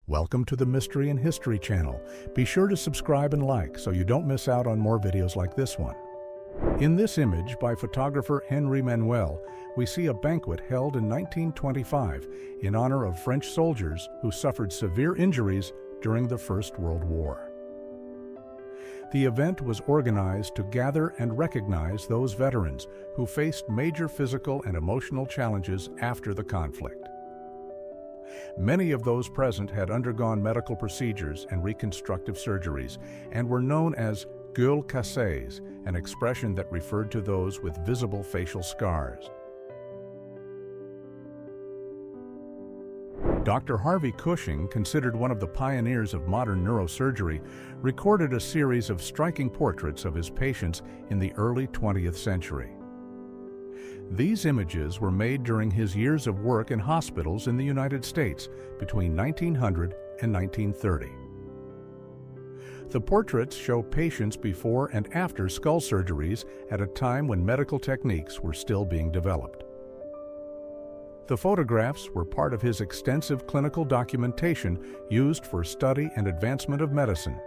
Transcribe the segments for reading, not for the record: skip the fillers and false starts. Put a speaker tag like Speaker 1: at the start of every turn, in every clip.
Speaker 1: Welcome to the Mystery and History channel. Be sure to subscribe and like so you don't miss out on more videos like this one. In this image by photographer Henri Manuel, we see a banquet held in 1925 in honor of French soldiers who suffered severe injuries during the First World War. The event was organized to gather and recognize those veterans who faced major physical and emotional challenges after the conflict. Many of those present had undergone medical procedures and reconstructive surgeries and were known as gueules cassées, an expression that referred to those with visible facial scars. Dr. Harvey Cushing, considered one of the pioneers of modern neurosurgery, recorded a series of striking portraits of his patients in the early 20th century. These images were made during his years of work in hospitals in the United States between 1900 and 1930. The portraits show patients before and after skull surgeries at a time when medical techniques were still being developed. The photographs were part of his extensive clinical documentation used for study and advancement of medicine.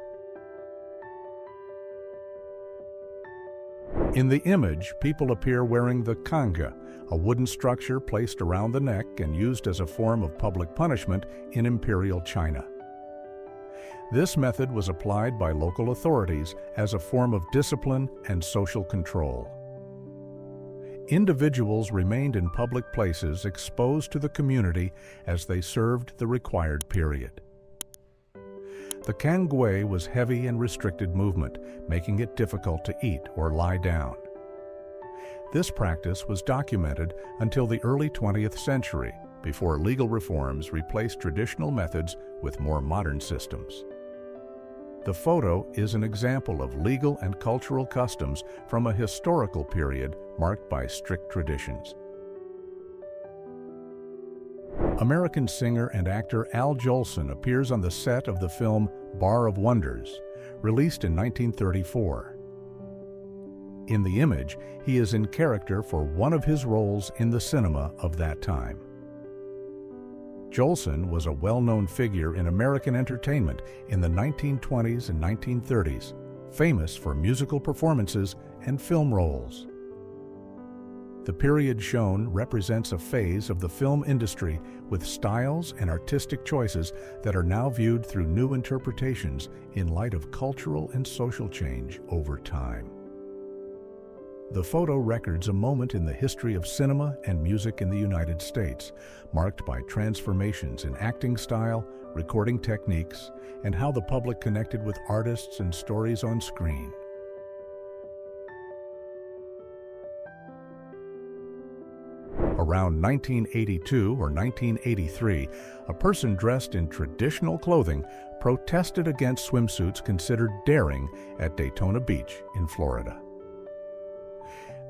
Speaker 1: In the image, people appear wearing the kanga, a wooden structure placed around the neck and used as a form of public punishment in Imperial China. This method was applied by local authorities as a form of discipline and social control. Individuals remained in public places exposed to the community as they served the required period. The cangue was heavy and restricted movement, making it difficult to eat or lie down. This practice was documented until the early 20th century, before legal reforms replaced traditional methods with more modern systems. The photo is an example of legal and cultural customs from a historical period marked by strict traditions. American singer and actor Al Jolson appears on the set of the film Bar of Wonders, released in 1934. In the image, he is in character for one of his roles in the cinema of that time. Jolson was a well-known figure in American entertainment in the 1920s and 1930s, famous for musical performances and film roles. The period shown represents a phase of the film industry with styles and artistic choices that are now viewed through new interpretations in light of cultural and social change over time. The photo records a moment in the history of cinema and music in the United States, marked by transformations in acting style, recording techniques, and how the public connected with artists and stories on screen. Around 1982 or 1983, a person dressed in traditional clothing protested against swimsuits considered daring at Daytona Beach in Florida.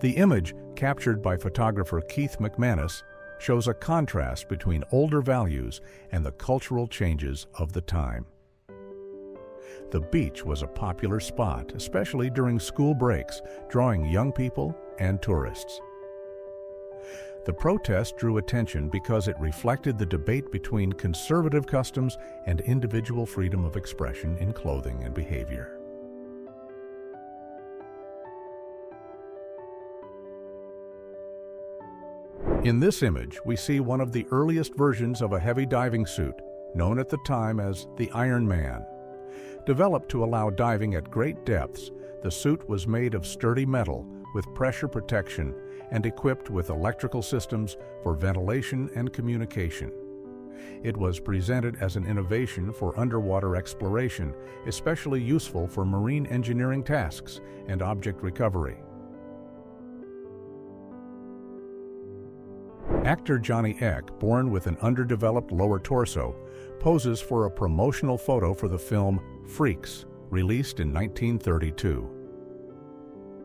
Speaker 1: The image, captured by photographer Keith McManus, shows a contrast between older values and the cultural changes of the time. The beach was a popular spot, especially during school breaks, drawing young people and tourists. The protest drew attention because it reflected the debate between conservative customs and individual freedom of expression in clothing and behavior. In this image, we see one of the earliest versions of a heavy diving suit, known at the time as the Iron Man. Developed to allow diving at great depths, the suit was made of sturdy metal with pressure protection and equipped with electrical systems for ventilation and communication. It was presented as an innovation for underwater exploration, especially useful for marine engineering tasks and object recovery. Actor Johnny Eck, born with an underdeveloped lower torso, poses for a promotional photo for the film Freaks, released in 1932.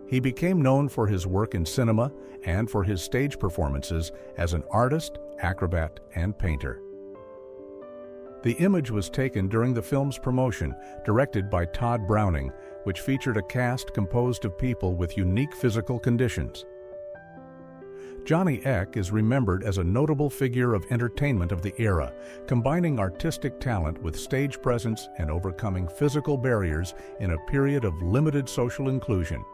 Speaker 1: He became known for his work in cinema and for his stage performances as an artist, acrobat, and painter. The image was taken during the film's promotion, directed by Todd Browning, which featured a cast composed of people with unique physical conditions. Johnny Eck is remembered as a notable figure of entertainment of the era, combining artistic talent with stage presence and overcoming physical barriers in a period of limited social inclusion.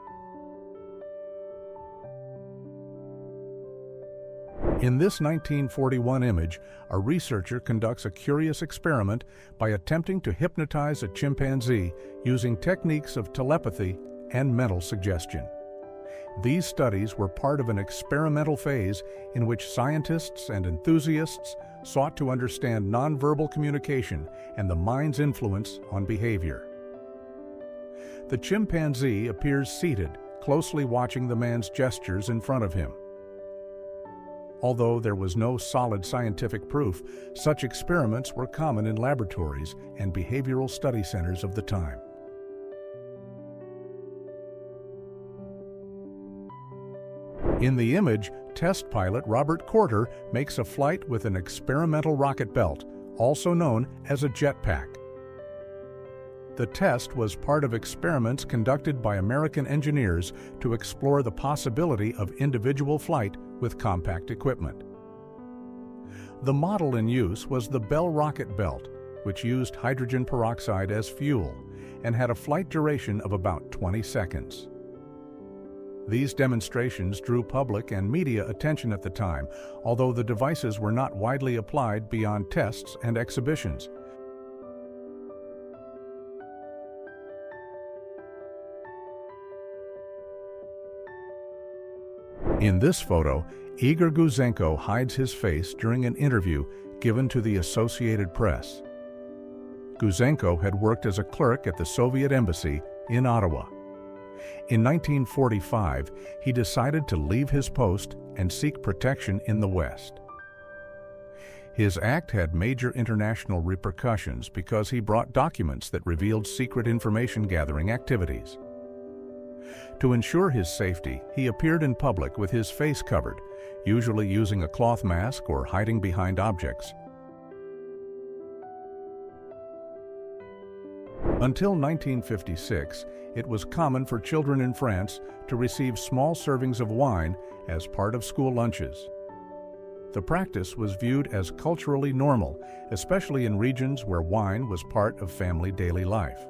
Speaker 1: In this 1941 image, a researcher conducts a curious experiment by attempting to hypnotize a chimpanzee using techniques of telepathy and mental suggestion. These studies were part of an experimental phase in which scientists and enthusiasts sought to understand nonverbal communication and the mind's influence on behavior. The chimpanzee appears seated, closely watching the man's gestures in front of him. Although there was no solid scientific proof, such experiments were common in laboratories and behavioral study centers of the time. In the image, test pilot Robert Corder makes a flight with an experimental rocket belt, also known as a jetpack. The test was part of experiments conducted by American engineers to explore the possibility of individual flight with compact equipment. The model in use was the Bell rocket belt, which used hydrogen peroxide as fuel and had a flight duration of about 20 seconds. These demonstrations drew public and media attention at the time, although the devices were not widely applied beyond tests and exhibitions. In this photo, Igor Guzenko hides his face during an interview given to the Associated Press. Guzenko had worked as a clerk at the Soviet Embassy in Ottawa. In 1945, he decided to leave his post and seek protection in the West. His act had major international repercussions because he brought documents that revealed secret information gathering activities. To ensure his safety, he appeared in public with his face covered, usually using a cloth mask or hiding behind objects. Until 1956, it was common for children in France to receive small servings of wine as part of school lunches. The practice was viewed as culturally normal, especially in regions where wine was part of family daily life.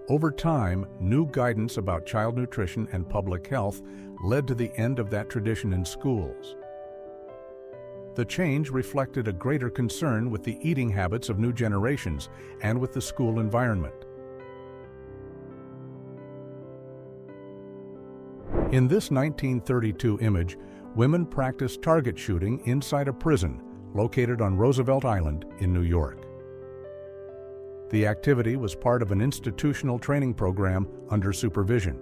Speaker 1: Over time, new guidance about child nutrition and public health led to the end of that tradition in schools. The change reflected a greater concern with the eating habits of new generations and with the school environment. In this 1932 image, women practiced target shooting inside a prison located on Roosevelt Island in New York. The activity was part of an institutional training program under supervision.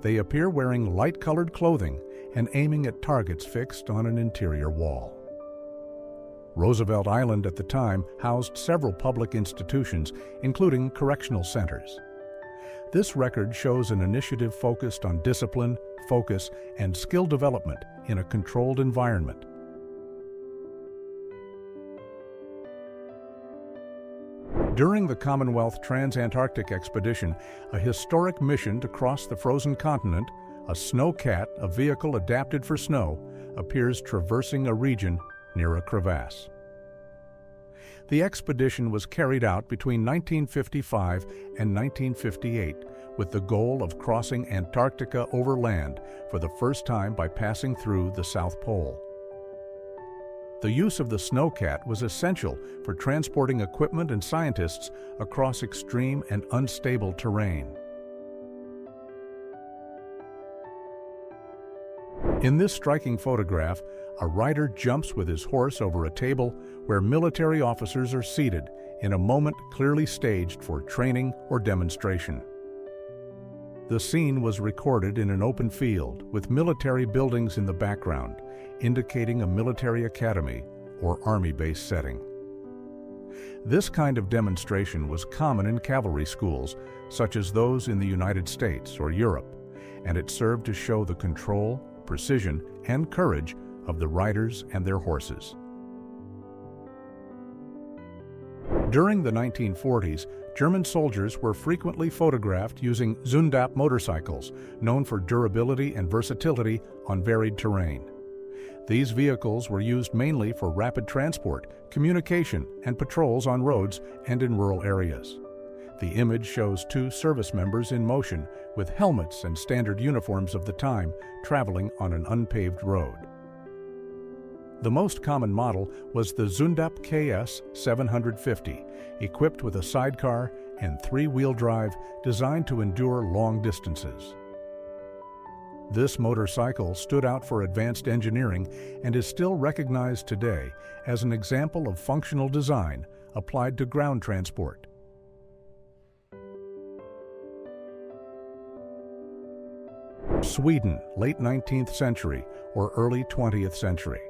Speaker 1: They appear wearing light-colored clothing and aiming at targets fixed on an interior wall. Roosevelt Island at the time housed several public institutions, including correctional centers. This record shows an initiative focused on discipline, focus, and skill development in a controlled environment. During the Commonwealth Trans-Antarctic expedition, a historic mission to cross the frozen continent, a snowcat, a vehicle adapted for snow, appears traversing a region near a crevasse. The expedition was carried out between 1955 and 1958 with the goal of crossing Antarctica overland for the first time by passing through the South Pole. The use of the snowcat was essential for transporting equipment and scientists across extreme and unstable terrain. In this striking photograph, a rider jumps with his horse over a table where military officers are seated in a moment clearly staged for training or demonstration. The scene was recorded in an open field with military buildings in the background, indicating a military academy or army-based setting. This kind of demonstration was common in cavalry schools, such as those in the United States or Europe, and it served to show the control, precision, and courage of the riders and their horses. During the 1940s, German soldiers were frequently photographed using Zundap motorcycles, known for durability and versatility on varied terrain. These vehicles were used mainly for rapid transport, communication, and patrols on roads and in rural areas. The image shows two service members in motion with helmets and standard uniforms of the time traveling on an unpaved road. The most common model was the Zundap KS 750, equipped with a sidecar and three-wheel drive designed to endure long distances. This motorcycle stood out for advanced engineering and is still recognized today as an example of functional design applied to ground transport. Sweden, late 19th century or early 20th century.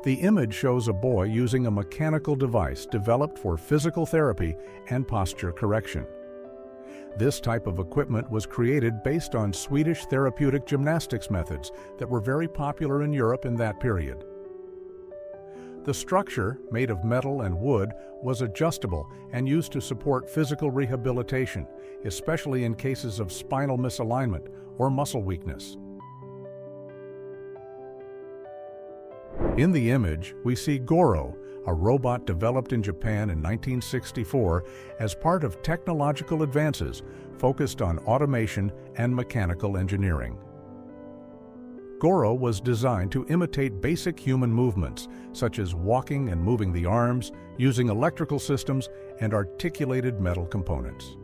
Speaker 1: The image shows a boy using a mechanical device developed for physical therapy and posture correction. This type of equipment was created based on Swedish therapeutic gymnastics methods that were very popular in Europe in that period. The structure, made of metal and wood, was adjustable and used to support physical rehabilitation, especially in cases of spinal misalignment or muscle weakness. In the image, we see Goro, a robot developed in Japan in 1964 as part of technological advances focused on automation and mechanical engineering. Goro was designed to imitate basic human movements, such as walking and moving the arms, using electrical systems, and articulated metal components.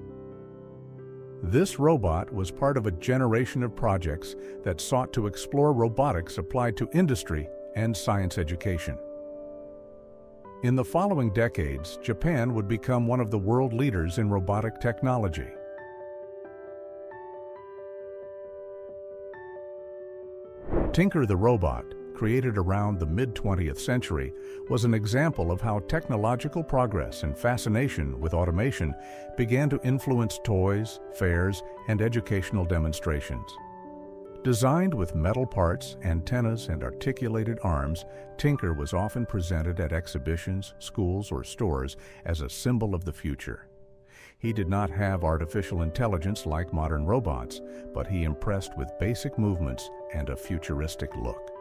Speaker 1: This robot was part of a generation of projects that sought to explore robotics applied to industry and science education. In the following decades, Japan would become one of the world leaders in robotic technology. Tinker the Robot, created around the mid-20th century, was an example of how technological progress and fascination with automation began to influence toys, fairs, and educational demonstrations. Designed with metal parts, antennas, and articulated arms, Tinker was often presented at exhibitions, schools, or stores as a symbol of the future. He did not have artificial intelligence like modern robots, but he impressed with basic movements and a futuristic look.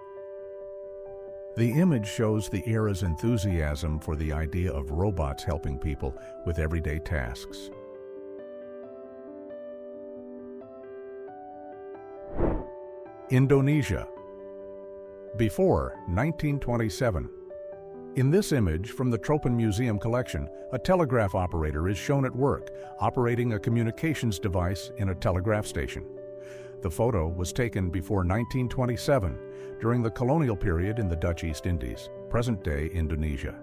Speaker 1: The image shows the era's enthusiasm for the idea of robots helping people with everyday tasks. Indonesia. Before 1927. In this image from the Tropen Museum collection, a telegraph operator is shown at work, operating a communications device in a telegraph station. The photo was taken before 1927, during the colonial period in the Dutch East Indies, present-day Indonesia.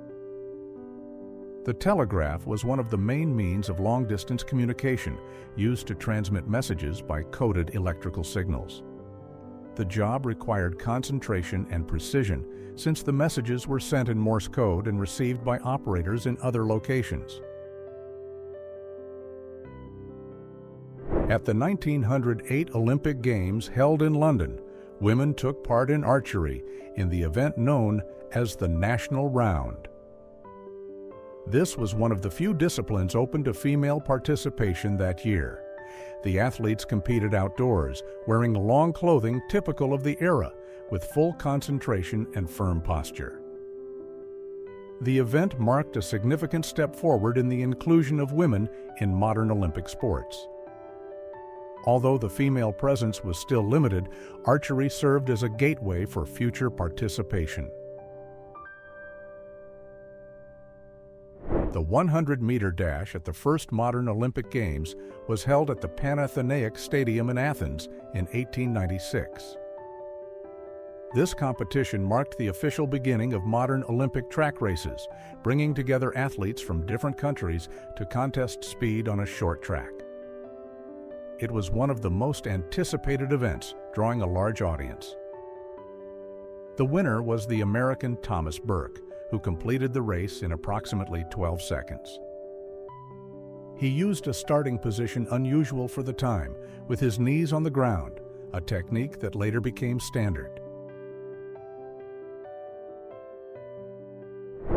Speaker 1: The telegraph was one of the main means of long-distance communication, used to transmit messages by coded electrical signals. The job required concentration and precision, since the messages were sent in Morse code and received by operators in other locations. At the 1908 Olympic Games held in London, women took part in archery in the event known as the National Round. This was one of the few disciplines open to female participation that year. The athletes competed outdoors, wearing long clothing typical of the era, with full concentration and firm posture. The event marked a significant step forward in the inclusion of women in modern Olympic sports. Although the female presence was still limited, archery served as a gateway for future participation. The 100-meter dash at the first modern Olympic Games was held at the Panathenaic Stadium in Athens in 1896. This competition marked the official beginning of modern Olympic track races, bringing together athletes from different countries to contest speed on a short track. It was one of the most anticipated events, drawing a large audience. The winner was the American Thomas Burke, who completed the race in approximately 12 seconds. He used a starting position unusual for the time, with his knees on the ground, a technique that later became standard.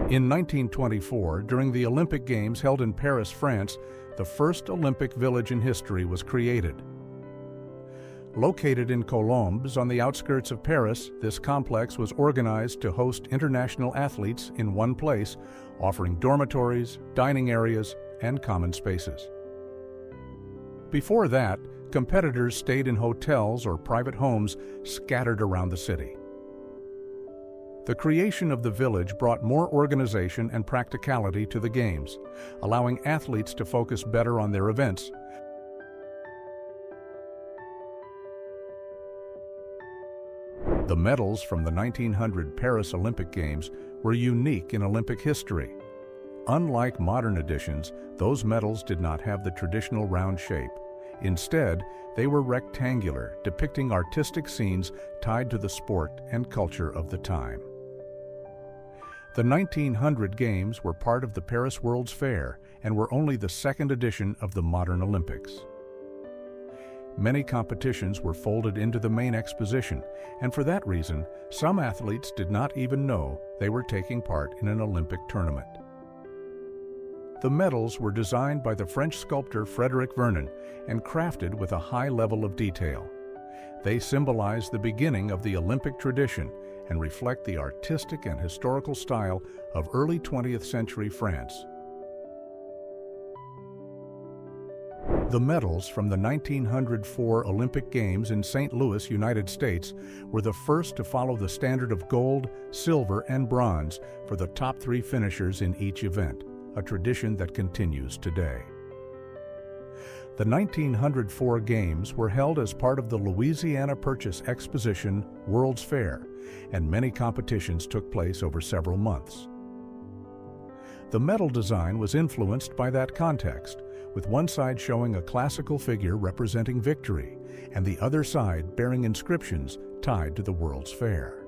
Speaker 1: In 1924, during the Olympic Games held in Paris, France, the first Olympic village in history was created. Located in Colombes on the outskirts of Paris, this complex was organized to host international athletes in one place, offering dormitories, dining areas, and common spaces. Before that, competitors stayed in hotels or private homes scattered around the city. The creation of the village brought more organization and practicality to the Games, allowing athletes to focus better on their events. The medals from the 1900 Paris Olympic Games were unique in Olympic history. Unlike modern editions, those medals did not have the traditional round shape. Instead, they were rectangular, depicting artistic scenes tied to the sport and culture of the time. The 1900 Games were part of the Paris World's Fair and were only the second edition of the modern Olympics. Many competitions were folded into the main exposition, and for that reason, some athletes did not even know they were taking part in an Olympic tournament. The medals were designed by the French sculptor Frédéric Vernon and crafted with a high level of detail. They symbolize the beginning of the Olympic tradition and reflect the artistic and historical style of early 20th century France. The medals from the 1904 Olympic Games in St. Louis, United States, were the first to follow the standard of gold, silver, and bronze for the top 3 finishers in each event, a tradition that continues today. The 1904 Games were held as part of the Louisiana Purchase Exposition World's Fair, and many competitions took place over several months. The medal design was influenced by that context, with one side showing a classical figure representing victory, and the other side bearing inscriptions tied to the World's Fair.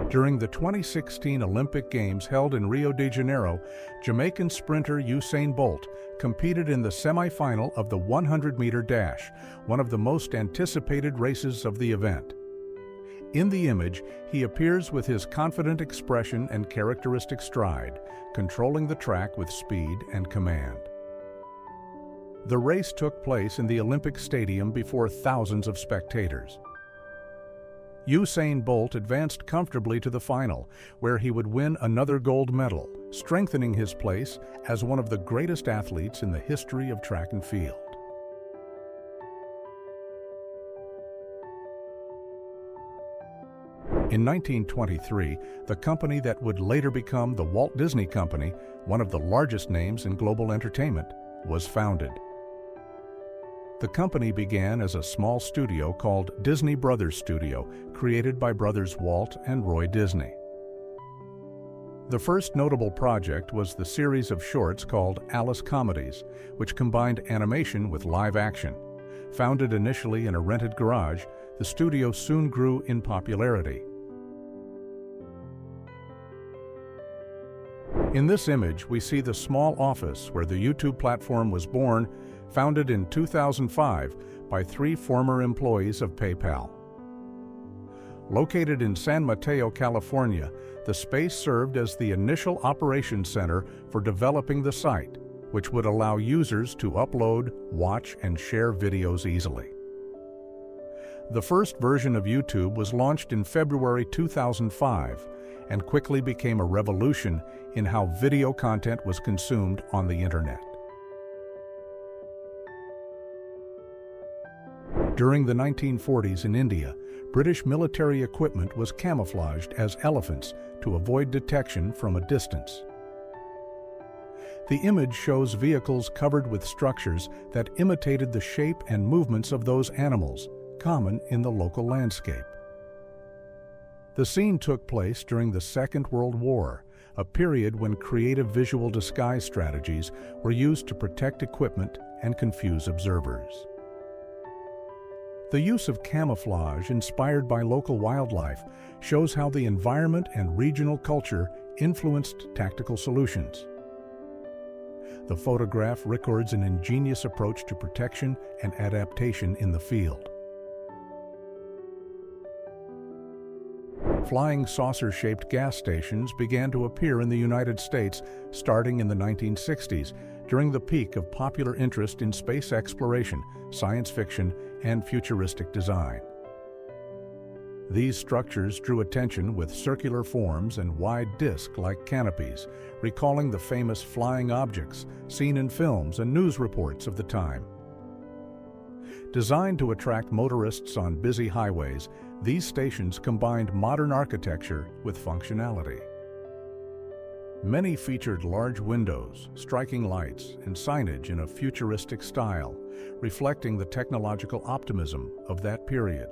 Speaker 1: During the 2016 Olympic Games held in Rio de Janeiro, Jamaican sprinter Usain Bolt competed in the semifinal of the 100-meter dash, one of the most anticipated races of the event. In the image, he appears with his confident expression and characteristic stride, controlling the track with speed and command. The race took place in the Olympic Stadium before thousands of spectators. Usain Bolt advanced comfortably to the final, where he would win another gold medal, strengthening his place as one of the greatest athletes in the history of track and field. In 1923, the company that would later become the Walt Disney Company, one of the largest names in global entertainment, was founded. The company began as a small studio called Disney Brothers Studio, created by brothers Walt and Roy Disney. The first notable project was the series of shorts called Alice Comedies, which combined animation with live action. Founded initially in a rented garage, the studio soon grew in popularity. In this image, we see the small office where the YouTube platform was born, founded in 2005 by 3 former employees of PayPal. Located in San Mateo, California, the space served as the initial operations center for developing the site, which would allow users to upload, watch, and share videos easily. The first version of YouTube was launched in February 2005 and quickly became a revolution in how video content was consumed on the internet. During the 1940s in India, British military equipment was camouflaged as elephants to avoid detection from a distance. The image shows vehicles covered with structures that imitated the shape and movements of those animals, common in the local landscape. The scene took place during the Second World War, a period when creative visual disguise strategies were used to protect equipment and confuse observers. The use of camouflage inspired by local wildlife shows how the environment and regional culture influenced tactical solutions. The photograph records an ingenious approach to protection and adaptation in the field. Flying saucer-shaped gas stations began to appear in the United States starting in the 1960s, during the peak of popular interest in space exploration, science fiction, and futuristic design. These structures drew attention with circular forms and wide disc-like canopies, recalling the famous flying objects seen in films and news reports of the time. Designed to attract motorists on busy highways, these stations combined modern architecture with functionality. Many featured large windows, striking lights, and signage in a futuristic style, reflecting the technological optimism of that period.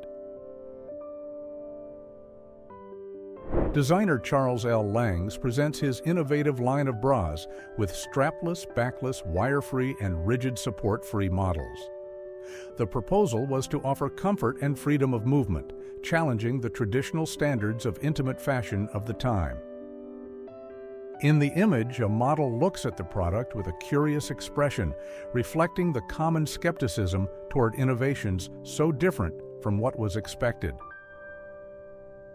Speaker 1: Designer Charles L. Langs presents his innovative line of bras with strapless, backless, wire-free, and rigid support-free models. The proposal was to offer comfort and freedom of movement, challenging the traditional standards of intimate fashion of the time. In the image, a model looks at the product with a curious expression, reflecting the common skepticism toward innovations so different from what was expected.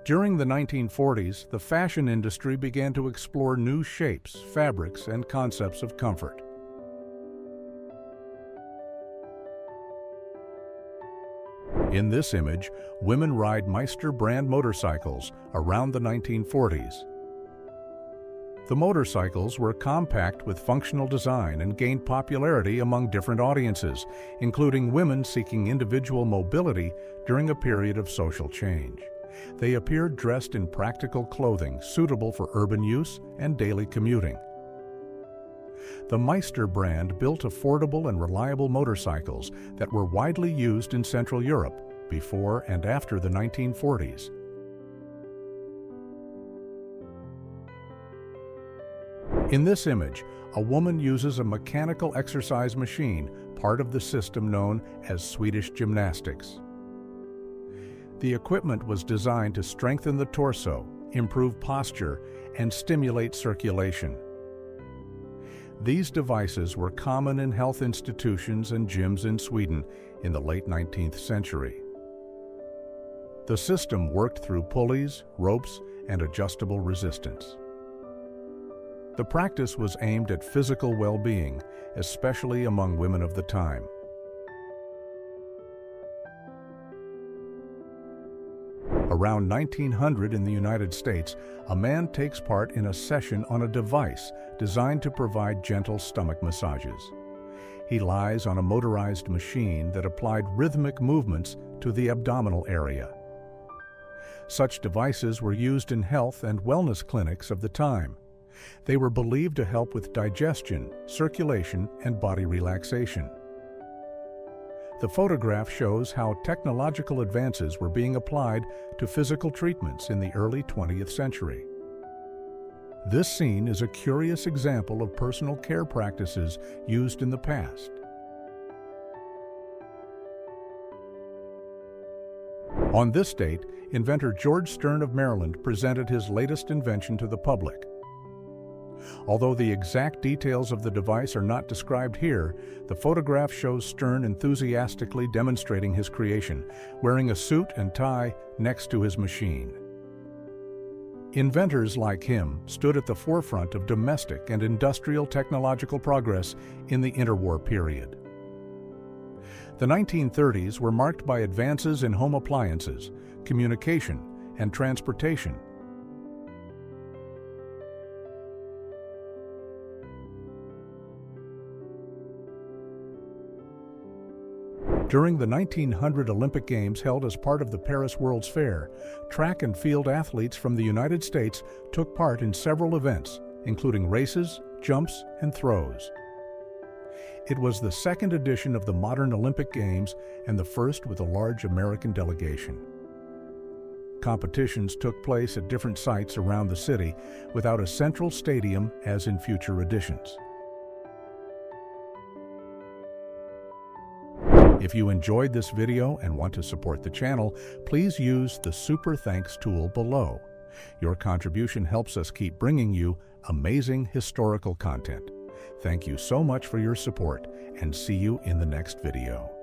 Speaker 1: During the 1940s, the fashion industry began to explore new shapes, fabrics, and concepts of comfort. In this image, women ride Meister brand motorcycles around the 1940s. The motorcycles were compact with functional design and gained popularity among different audiences, including women seeking individual mobility during a period of social change. They appeared dressed in practical clothing suitable for urban use and daily commuting. The Meister brand built affordable and reliable motorcycles that were widely used in Central Europe before and after the 1940s. In this image, a woman uses a mechanical exercise machine, part of the system known as Swedish gymnastics. The equipment was designed to strengthen the torso, improve posture, and stimulate circulation. These devices were common in health institutions and gyms in Sweden in the late 19th century. The system worked through pulleys, ropes, and adjustable resistance. The practice was aimed at physical well-being, especially among women of the time. Around 1900 in the United States, a man takes part in a session on a device designed to provide gentle stomach massages. He lies on a motorized machine that applied rhythmic movements to the abdominal area. Such devices were used in health and wellness clinics of the time. They were believed to help with digestion, circulation, and body relaxation. The photograph shows how technological advances were being applied to physical treatments in the early 20th century. This scene is a curious example of personal care practices used in the past. On this date, inventor George Stern of Maryland presented his latest invention to the public. Although the exact details of the device are not described here, the photograph shows Stern enthusiastically demonstrating his creation, wearing a suit and tie next to his machine. Inventors like him stood at the forefront of domestic and industrial technological progress in the interwar period. The 1930s were marked by advances in home appliances, communication, and transportation. During the 1900 Olympic Games held as part of the Paris World's Fair, track and field athletes from the United States took part in several events, including races, jumps, and throws. It was the second edition of the modern Olympic Games and the first with a large American delegation. Competitions took place at different sites around the city without a central stadium as in future editions. If you enjoyed this video and want to support the channel, please use the Super Thanks tool below. Your contribution helps us keep bringing you amazing historical content. Thank you so much for your support, and see you in the next video.